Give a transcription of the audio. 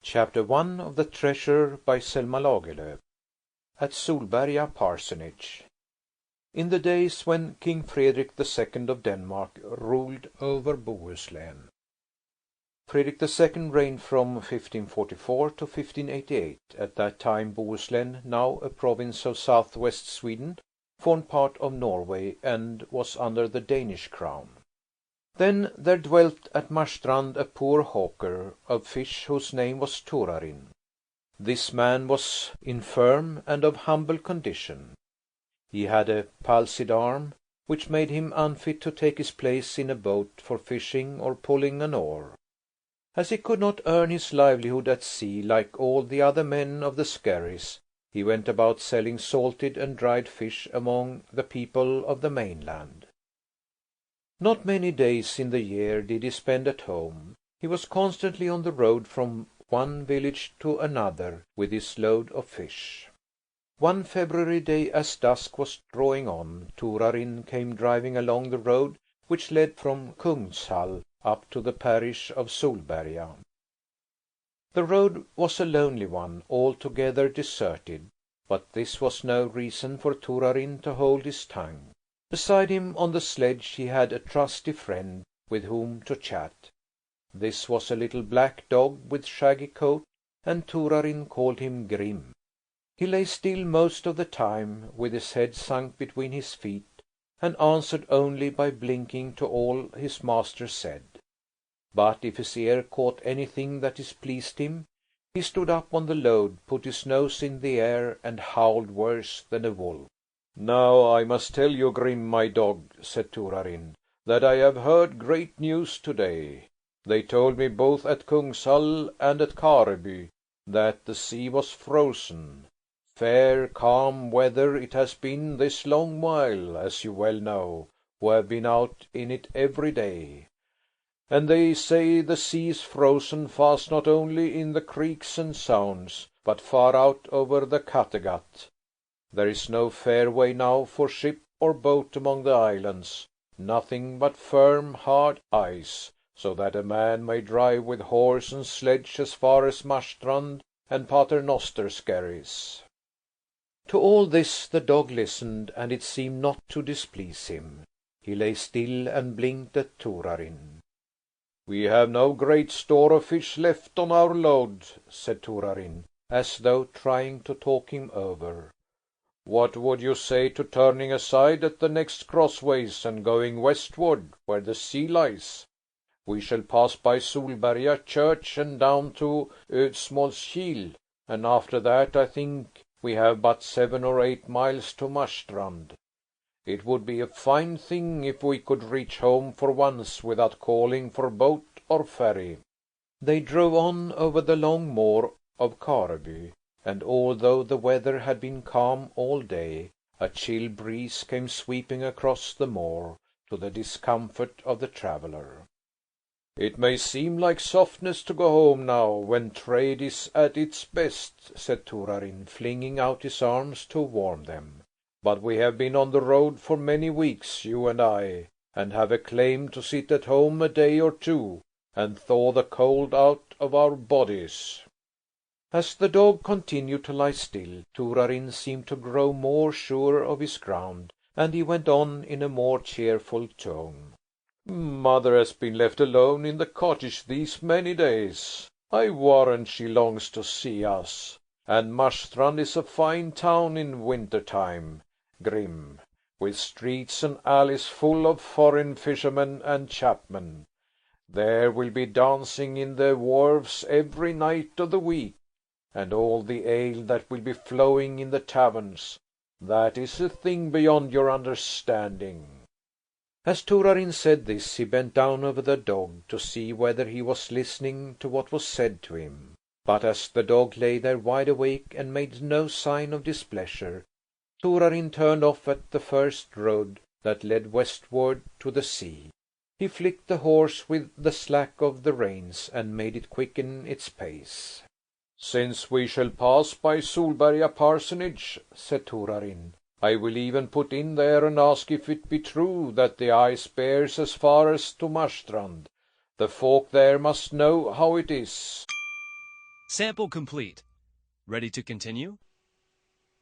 Chapter 1 of The Treasure by Selma Lagerlöf. At Solberga Parsonage. In the days when King Frederick II of Denmark ruled over Bohuslän. Frederick II reigned from 1544 to 1588. At that time Bohuslän, now a province of southwest Sweden, formed part of Norway and was under the Danish crown. Then there dwelt at Marstrand a poor hawker of fish whose name was Torarin. This man was infirm and of humble condition. He had a palsied arm, which made him unfit to take his place in a boat for fishing or pulling an oar. As he could not earn his livelihood at sea like all the other men of the skerries, he went about selling salted and dried fish among the people of the mainland. Not many days in the year did he spend at home. He was constantly on the road from one village to another with his load of fish. One February day, as dusk was drawing on, Torarin came driving along the road which led from Kungshall up to the parish of Solberga. The road was a lonely one, altogether deserted, but this was no reason for Torarin to hold his tongue. Beside him on the sledge he had a trusty friend with whom to chat. This was a little black dog with shaggy coat, and Torarin called him Grim. He lay still most of the time, with his head sunk between his feet, and answered only by blinking to all his master said. But if his ear caught anything that displeased him, he stood up on the load, put his nose in the air, and howled worse than a wolf. "Now I must tell you, Grim, my dog," said Torarin, "that I have heard great news today. They told me both at Kungshall and at Kareby that the sea was frozen. Fair, calm weather it has been this long while, as you well know, who have been out in it every day. And they say the sea is frozen fast not only in the creeks and sounds, but far out over the Kattegat. There is no fairway now for ship or boat among the islands, nothing but firm, hard ice, so that a man may drive with horse and sledge as far as Marstrand and Paternoster skerries." To all this the dog listened, and it seemed not to displease him. He lay still and blinked at Torarin. "We have no great store of fish left on our load," said Torarin, as though trying to talk him over. "What would you say to turning aside at the next crossways and going westward where the sea lies? We shall pass by Solberga church and down to Ödsmålskil, and after that I think we have but 7 or 8 miles to Marstrand. It would be a fine thing if we could reach home for once without calling for boat or ferry." They drove on over the long moor of Kareby, and although the weather had been calm all day, a chill breeze came sweeping across the moor, to the discomfort of the traveller. "It may seem like softness to go home now, when trade is at its best," said Torarin, flinging out his arms to warm them. "But we have been on the road for many weeks, you and I, and have a claim to sit at home a day or two, and thaw the cold out of our bodies." As the dog continued to lie still, Torarin seemed to grow more sure of his ground, and he went on in a more cheerful tone. "Mother has been left alone in the cottage these many days. I warrant she longs to see us. And Marstrand is a fine town in winter time, Grim, with streets and alleys full of foreign fishermen and chapmen. There will be dancing in the wharves every night of the week, and all the ale that will be flowing in the taverns. That is a thing beyond your understanding." As Torarin said this, he bent down over the dog to see whether he was listening to what was said to him. But as the dog lay there wide awake and made no sign of displeasure, Torarin turned off at the first road that led westward to the sea. He flicked the horse with the slack of the reins and made it quicken its pace. "Since we shall pass by Solberga Parsonage," said Torarin, "I will even put in there and ask if it be true that the ice bears as far as to Marstrand. The folk there must know how it is." Sample complete. Ready to continue?